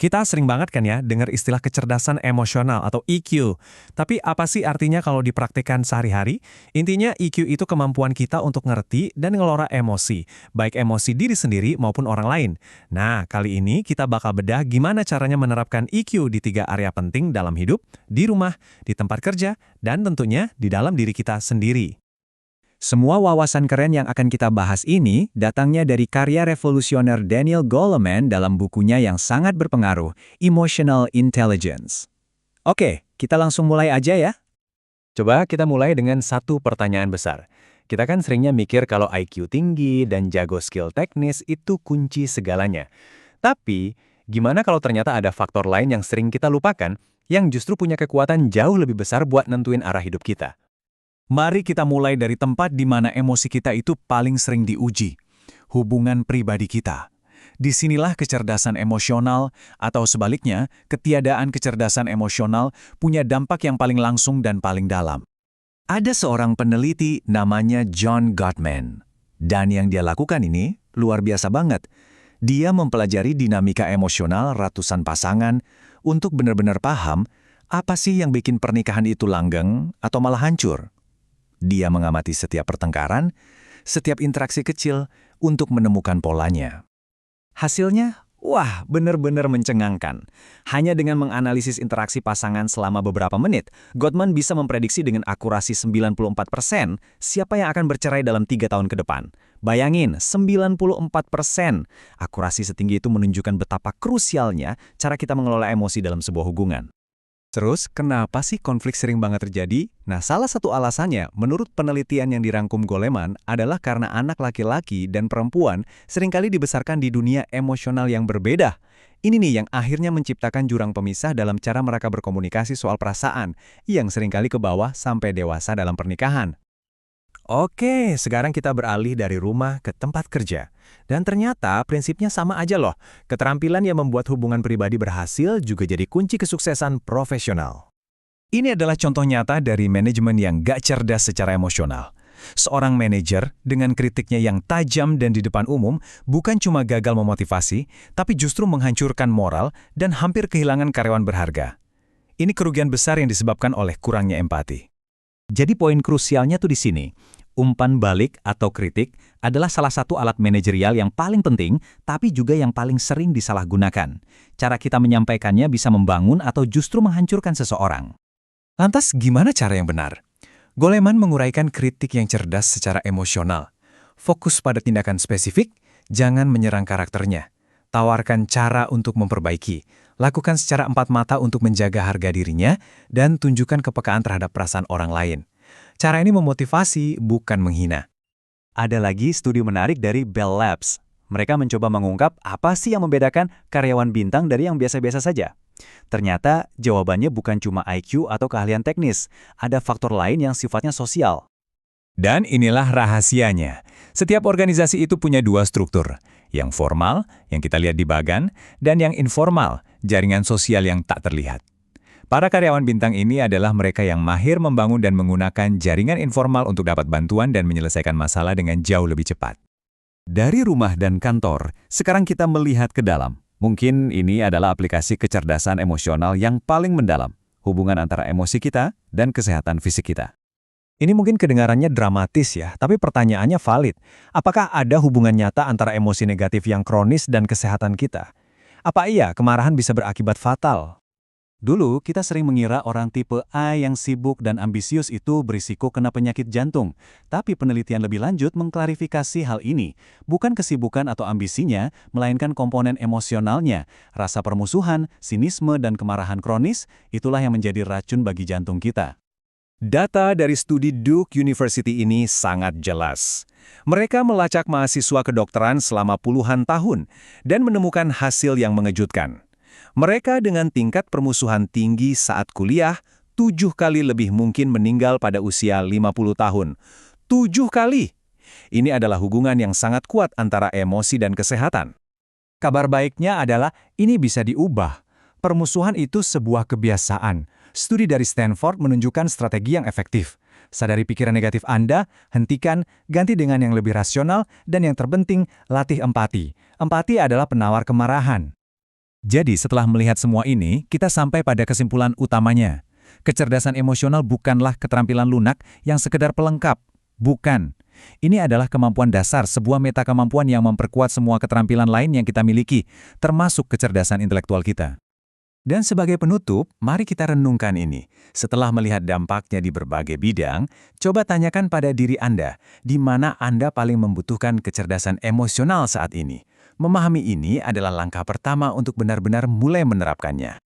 Kita sering banget kan ya dengar istilah kecerdasan emosional atau EQ. Tapi apa sih artinya kalau dipraktikkan sehari-hari? Intinya EQ itu kemampuan kita untuk ngerti dan ngelola emosi, baik emosi diri sendiri maupun orang lain. Nah, kali ini kita bakal bedah gimana caranya menerapkan EQ di 3 area penting dalam hidup, di rumah, di tempat kerja, dan tentunya di dalam diri kita sendiri. Semua wawasan keren yang akan kita bahas ini datangnya dari karya revolusioner Daniel Goleman dalam bukunya yang sangat berpengaruh, Emotional Intelligence. Oke, kita langsung mulai aja ya. Coba kita mulai dengan satu pertanyaan besar. Kita kan seringnya mikir kalau IQ tinggi dan jago skill teknis itu kunci segalanya. Tapi, gimana kalau ternyata ada faktor lain yang sering kita lupakan, yang justru punya kekuatan jauh lebih besar buat nentuin arah hidup kita? Mari kita mulai dari tempat di mana emosi kita itu paling sering diuji, hubungan pribadi kita. Disinilah kecerdasan emosional, atau sebaliknya, ketiadaan kecerdasan emosional punya dampak yang paling langsung dan paling dalam. Ada seorang peneliti namanya John Gottman, dan yang dia lakukan ini luar biasa banget. Dia mempelajari dinamika emosional ratusan pasangan untuk benar-benar paham apa sih yang bikin pernikahan itu langgeng atau malah hancur. Dia mengamati setiap pertengkaran, setiap interaksi kecil untuk menemukan polanya. Hasilnya, wah, benar-benar mencengangkan. Hanya dengan menganalisis interaksi pasangan selama beberapa menit, Gottman bisa memprediksi dengan akurasi 94% siapa yang akan bercerai dalam 3 tahun ke depan. Bayangin, 94%. Akurasi setinggi itu menunjukkan betapa krusialnya cara kita mengelola emosi dalam sebuah hubungan. Terus, kenapa sih konflik sering banget terjadi? Nah, salah satu alasannya, menurut penelitian yang dirangkum Goleman, adalah karena anak laki-laki dan perempuan seringkali dibesarkan di dunia emosional yang berbeda. Ini nih yang akhirnya menciptakan jurang pemisah dalam cara mereka berkomunikasi soal perasaan, yang seringkali ke bawah sampai dewasa dalam pernikahan. Oke, sekarang kita beralih dari rumah ke tempat kerja. Dan ternyata prinsipnya sama aja loh. Keterampilan yang membuat hubungan pribadi berhasil juga jadi kunci kesuksesan profesional. Ini adalah contoh nyata dari manajemen yang gak cerdas secara emosional. Seorang manajer dengan kritiknya yang tajam dan di depan umum bukan cuma gagal memotivasi, tapi justru menghancurkan moral dan hampir kehilangan karyawan berharga. Ini kerugian besar yang disebabkan oleh kurangnya empati. Jadi poin krusialnya tuh di sini. Umpan balik atau kritik adalah salah satu alat manajerial yang paling penting, tapi juga yang paling sering disalahgunakan. Cara kita menyampaikannya bisa membangun atau justru menghancurkan seseorang. Lantas gimana cara yang benar? Goleman menguraikan kritik yang cerdas secara emosional. Fokus pada tindakan spesifik, jangan menyerang karakternya. Tawarkan cara untuk memperbaiki. Lakukan secara 4 mata untuk menjaga harga dirinya, dan tunjukkan kepekaan terhadap perasaan orang lain. Cara ini memotivasi, bukan menghina. Ada lagi studi menarik dari Bell Labs. Mereka mencoba mengungkap apa sih yang membedakan karyawan bintang dari yang biasa-biasa saja. Ternyata jawabannya bukan cuma IQ atau keahlian teknis, ada faktor lain yang sifatnya sosial. Dan inilah rahasianya. Setiap organisasi itu punya 2 struktur. Yang formal, yang kita lihat di Bagan, dan yang informal, jaringan sosial yang tak terlihat. Para karyawan bintang ini adalah mereka yang mahir membangun dan menggunakan jaringan informal untuk dapat bantuan dan menyelesaikan masalah dengan jauh lebih cepat. Dari rumah dan kantor, sekarang kita melihat ke dalam. Mungkin ini adalah aplikasi kecerdasan emosional yang paling mendalam, hubungan antara emosi kita dan kesehatan fisik kita. Ini mungkin kedengarannya dramatis ya, tapi pertanyaannya valid. Apakah ada hubungan nyata antara emosi negatif yang kronis dan kesehatan kita? Apa iya kemarahan bisa berakibat fatal? Dulu, kita sering mengira orang tipe A yang sibuk dan ambisius itu berisiko kena penyakit jantung. Tapi penelitian lebih lanjut mengklarifikasi hal ini. Bukan kesibukan atau ambisinya, melainkan komponen emosionalnya. Rasa permusuhan, sinisme, dan kemarahan kronis, itulah yang menjadi racun bagi jantung kita. Data dari studi Duke University ini sangat jelas. Mereka melacak mahasiswa kedokteran selama puluhan tahun dan menemukan hasil yang mengejutkan. Mereka dengan tingkat permusuhan tinggi saat kuliah, 7 kali lebih mungkin meninggal pada usia 50 tahun. 7 kali! Ini adalah hubungan yang sangat kuat antara emosi dan kesehatan. Kabar baiknya adalah ini bisa diubah. Permusuhan itu sebuah kebiasaan. Studi dari Stanford menunjukkan strategi yang efektif. Sadari pikiran negatif Anda, hentikan, ganti dengan yang lebih rasional, dan yang terpenting, latih empati. Empati adalah penawar kemarahan. Jadi setelah melihat semua ini, kita sampai pada kesimpulan utamanya. Kecerdasan emosional bukanlah keterampilan lunak yang sekedar pelengkap. Bukan. Ini adalah kemampuan dasar, sebuah meta kemampuan yang memperkuat semua keterampilan lain yang kita miliki, termasuk kecerdasan intelektual kita. Dan sebagai penutup, mari kita renungkan ini. Setelah melihat dampaknya di berbagai bidang, coba tanyakan pada diri Anda, di mana Anda paling membutuhkan kecerdasan emosional saat ini. Memahami ini adalah langkah pertama untuk benar-benar mulai menerapkannya.